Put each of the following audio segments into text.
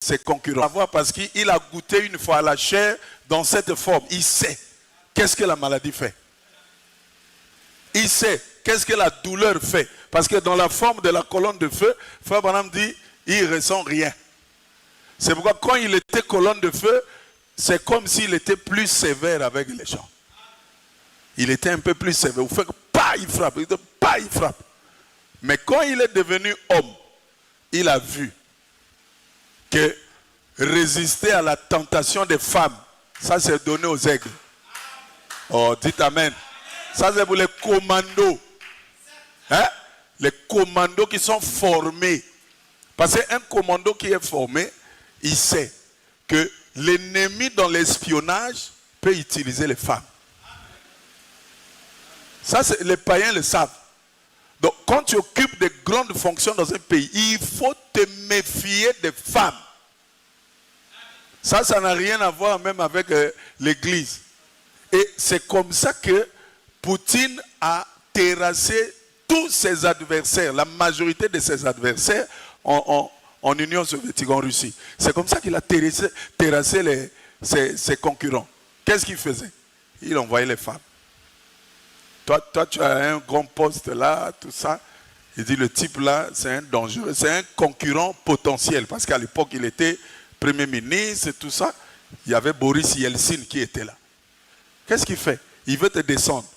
ses concurrents. Parce qu'il a goûté une fois à la chair dans cette forme. Il sait qu'est-ce que la maladie fait. Il sait qu'est-ce que la douleur fait. Parce que dans la forme de la colonne de feu, Frère Branham dit, il ne ressent rien. C'est pourquoi quand il était colonne de feu, c'est comme s'il était plus sévère avec les gens. Il était un peu plus sévère. Vous faites pas, il frappe. Pas, il frappe. Mais quand il est devenu homme, il a vu que résister à la tentation des femmes, ça c'est donné aux aigles. Oh, dites amen. Ça c'est pour les commandos. Hein? Les commandos qui sont formés. Parce qu'un commando qui est formé, il sait que l'ennemi dans l'espionnage peut utiliser les femmes. Ça, les païens le savent. Donc, quand tu occupes de grandes fonctions dans un pays, il faut te méfier des femmes. Ça n'a rien à voir même avec l'église. Et c'est comme ça que Poutine a terrassé tous ses adversaires, la majorité de ses adversaires en Union soviétique, en Russie. C'est comme ça qu'il a terrassé ses concurrents. Qu'est-ce qu'il faisait? Il envoyait les femmes. Toi, tu as un grand poste là, tout ça. Il dit, le type là, c'est un dangereux, c'est un concurrent potentiel. Parce qu'à l'époque, il était Premier ministre et tout ça. Il y avait Boris Yeltsin qui était là. Qu'est-ce qu'il fait? Il veut te descendre.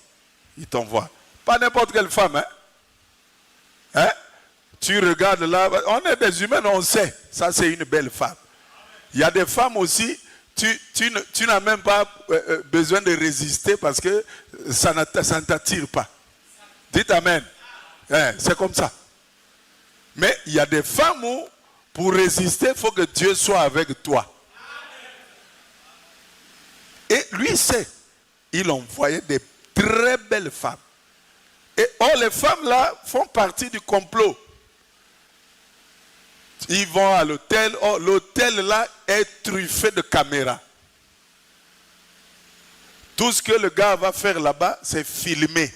Il t'envoie. Pas n'importe quelle femme, hein? Hein? Tu regardes là, on est des humains, on sait. Ça, c'est une belle femme. Il y a des femmes aussi, tu n'as même pas besoin de résister parce que ça ne t'attire pas. Dites amen. Hein, c'est comme ça. Mais il y a des femmes où, pour résister, il faut que Dieu soit avec toi. Et lui sait. Il envoyait des très belles femmes. Et les femmes là font partie du complot. Ils vont à l'hôtel. L'hôtel là est truffé de caméras. Tout ce que le gars va faire là-bas, c'est filmer.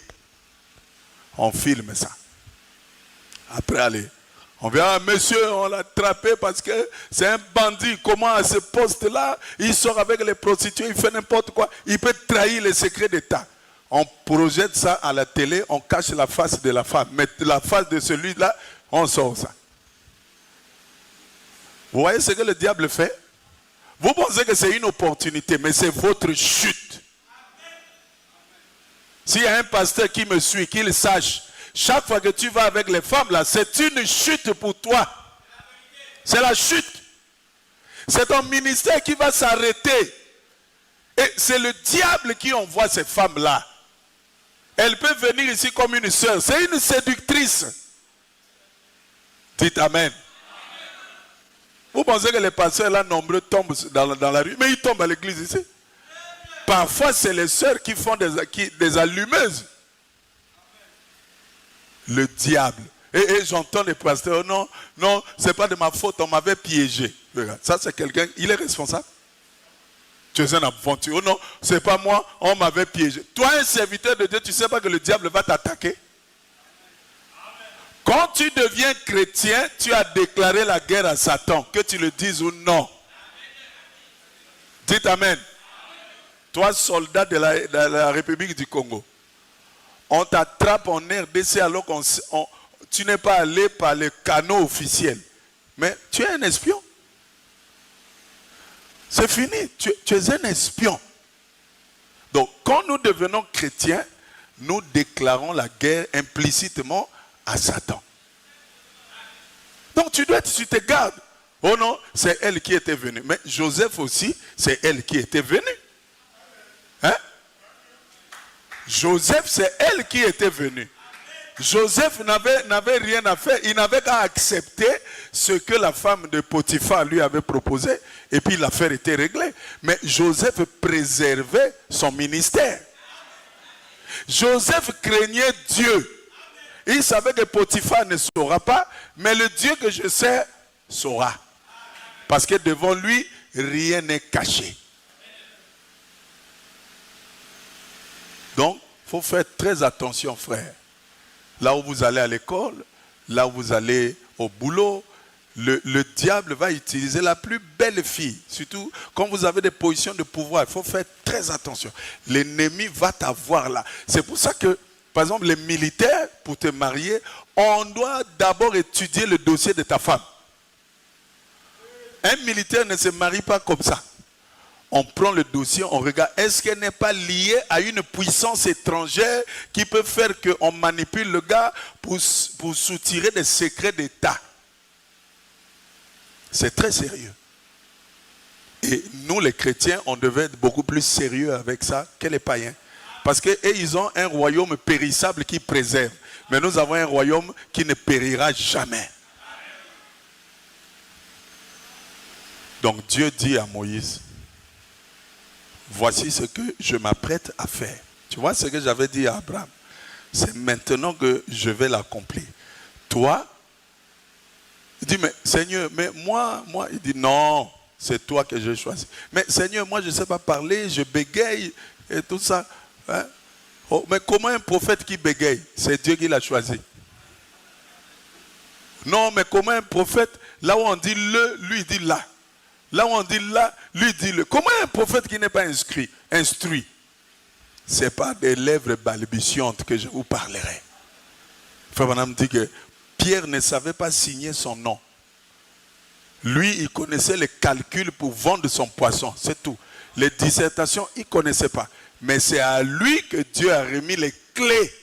On filme ça. Après, allez. On vient, monsieur, on l'a attrapé parce que c'est un bandit. Comment à ce poste-là, il sort avec les prostituées, il fait n'importe quoi. Il peut trahir les secrets d'État. On projette ça à la télé, on cache la face de la femme. Mais la face de celui-là, on sort ça. Vous voyez ce que le diable fait? Vous pensez que c'est une opportunité, mais c'est votre chute. S'il y a un pasteur qui me suit, qu'il sache, chaque fois que tu vas avec les femmes, là, c'est une chute pour toi. C'est la chute. C'est ton ministère qui va s'arrêter. Et c'est le diable qui envoie ces femmes-là. Elle peut venir ici comme une sœur. C'est une séductrice. Dites amen. Vous pensez que les pasteurs là nombreux tombent dans la rue, mais ils tombent à l'église ici. Parfois, c'est les sœurs qui font des allumeuses. Le diable. Et j'entends les pasteurs, non, c'est pas de ma faute, on m'avait piégé. Ça, c'est quelqu'un, il est responsable. Tu es un aventureux. Non, c'est pas moi, on m'avait piégé. Toi, un serviteur de Dieu, tu sais pas que le diable va t'attaquer. Quand tu deviens chrétien, tu as déclaré la guerre à Satan, que tu le dises ou non. Dites amen. Toi, soldat de la République du Congo, on t'attrape en RDC alors que tu n'es pas allé par les canaux officiels. Mais tu es un espion. C'est fini, tu es un espion. Donc, quand nous devenons chrétiens, nous déclarons la guerre implicitement à Satan. Donc, tu te gardes. Oh non, c'est elle qui était venue. Mais Joseph aussi, c'est elle qui était venue. Hein? Joseph, c'est elle qui était venue. Joseph n'avait rien à faire. Il n'avait qu'à accepter ce que la femme de Potiphar lui avait proposé. Et puis l'affaire était réglée. Mais Joseph préservait son ministère. Joseph craignait Dieu. Il savait que Potiphar ne saura pas. Mais le Dieu que je sais saura. Parce que devant lui, rien n'est caché. Donc, il faut faire très attention, frère. Là où vous allez à l'école, là où vous allez au boulot, le diable va utiliser la plus belle fille. Surtout quand vous avez des positions de pouvoir, il faut faire très attention. L'ennemi va t'avoir là. C'est pour ça que, par exemple, les militaires, pour te marier, on doit d'abord étudier le dossier de ta femme. Un militaire ne se marie pas comme ça. On prend le dossier, on regarde, est-ce qu'elle n'est pas liée à une puissance étrangère qui peut faire qu'on manipule le gars pour soutirer des secrets d'État. C'est très sérieux. Et nous, les chrétiens, on devait être beaucoup plus sérieux avec ça que les païens. Parce qu'ils ont un royaume périssable qui préserve. Mais nous avons un royaume qui ne périra jamais. Donc Dieu dit à Moïse, voici ce que je m'apprête à faire. Tu vois ce que j'avais dit à Abraham? C'est maintenant que je vais l'accomplir. Toi, il dit, mais Seigneur, mais moi, il dit, non, c'est toi que j'ai choisi. Mais Seigneur, moi je ne sais pas parler, je bégaye et tout ça. Hein? Oh, mais comment un prophète qui bégaye? C'est Dieu qui l'a choisi. Non, mais comment un prophète, là où on dit le, lui il dit là. Là où on dit là, lui dit le. Comment un prophète qui n'est pas instruit? Ce n'est pas des lèvres balbutiantes que je vous parlerai. Frère Branham dit que Pierre ne savait pas signer son nom. Lui, il connaissait les calculs pour vendre son poisson, c'est tout. Les dissertations, il ne connaissait pas. Mais c'est à lui que Dieu a remis les clés.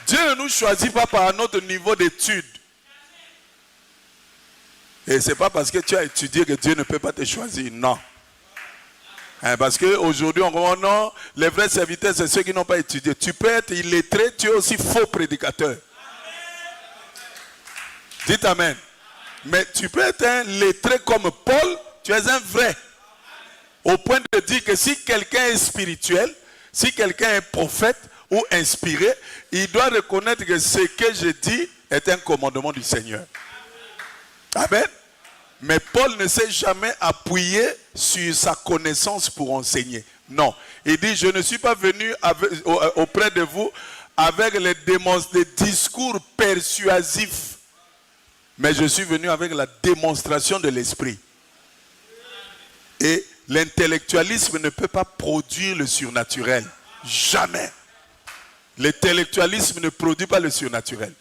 Dieu ne nous choisit pas par notre niveau d'études. Et ce n'est pas parce que tu as étudié que Dieu ne peut pas te choisir, non. Parce qu'aujourd'hui, on comprend, non, les vrais serviteurs, c'est ceux qui n'ont pas étudié. Tu peux être illettré, tu es aussi faux prédicateur. Dites Amen. Mais tu peux être un lettré comme Paul, tu es un vrai. Au point de dire que si quelqu'un est spirituel, si quelqu'un est prophète ou inspiré, il doit reconnaître que ce que je dis est un commandement du Seigneur. Amen. Mais Paul ne s'est jamais appuyé sur sa connaissance pour enseigner. Non. Il dit, je ne suis pas venu auprès de vous avec les discours persuasifs. Mais je suis venu avec la démonstration de l'esprit. Et l'intellectualisme ne peut pas produire le surnaturel. Jamais. L'intellectualisme ne produit pas le surnaturel.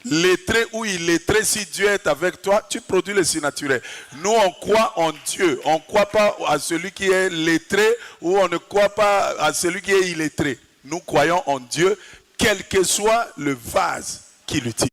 Lettré ou illettré, si Dieu est avec toi, tu produis le surnaturel. Nous, on croit en Dieu. On ne croit pas à celui qui est lettré ou on ne croit pas à celui qui est illettré. Nous croyons en Dieu, quel que soit le vase qu'il utilise.